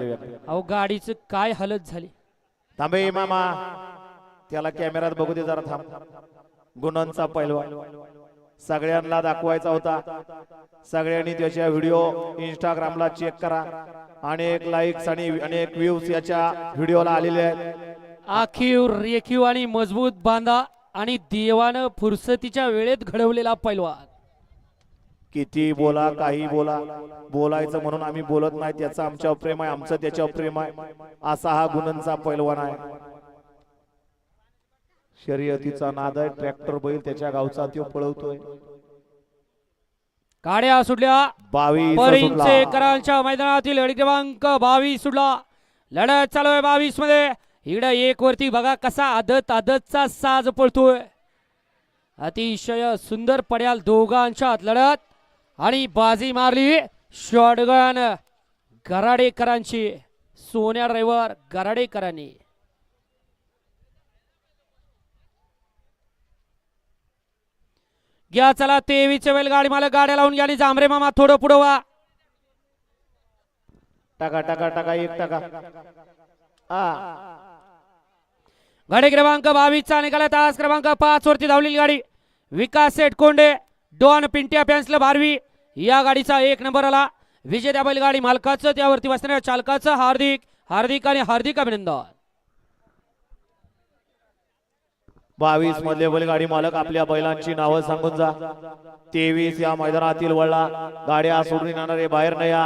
अहो गाडीचं काय हालत झाली. थांबे मामा, त्याला कॅमेऱ्यात बघू दे जरा. थांब. गुणनचा पैलवान सगळ्यांना दाखवायचा होता. सगळ्यांनी त्याच्या व्हिडिओ इंस्टाग्रामला चेक करा. अनेक लाईक्स आणि अनेक व्ह्यूज याच्या व्हिडिओला आलेले आहेत. आखीव रेखीव आणि मजबूत बांधा आणि देवानं फुरसतीच्या वेळेत घडवलेला पैलवान. किती बोला काही बोला, बोलायचं म्हणून आम्ही बोलत नाही. त्याचं आमच्यावर प्रेम आहे, आमचं त्याच्यावर प्रेम आहे. असा हा गुणनचा पैलवान आहे. शर्यतीचा नाद आहे. ट्रॅक्टर बैल त्याच्या गावचा तो पळवतोय. गाड्या सुटल्या. 22 करांच्या मैदानातील लढत क्रमांक 22 सुटला. लढत चालू आहे 22 मध्ये. इकडे एक वरती बघा कसा आदतचा साज पळतोय. अतिशय सुंदर पड्याल दोघांच्यात लढत आणि बाजी मारली शॉटगन गराडेकरांची. सोन्या ड्रायव्हर गराडेकरांनी. घ्या चला 23 वेळ गाडी मालक गाड्या लावून घ्या आणि जांभरे मामा थोडं पुढं व्हा. टाका टाका टाका 1 टाका. गाडी क्रमांक 22 चा निघाला. तास क्रमांक 5 वरती धावलेली गाडी विकास सेठ कोंडे डॉन पिंट्या पॅन्सला भारवी या गाडीचा 1 नंबर आला. विजेत्या बैलगाडी मालकाचं त्यावरती बसणाऱ्या चालकाचं हार्दिक हार्दिक आणि हार्दिक अभिनंदन. 22 मधले बैलगाडी मालक आपल्या बैलांची नावं सांगून जा. 23 या मैदानातील वळला. गाड्या सोडून येणारे बाहेर न या.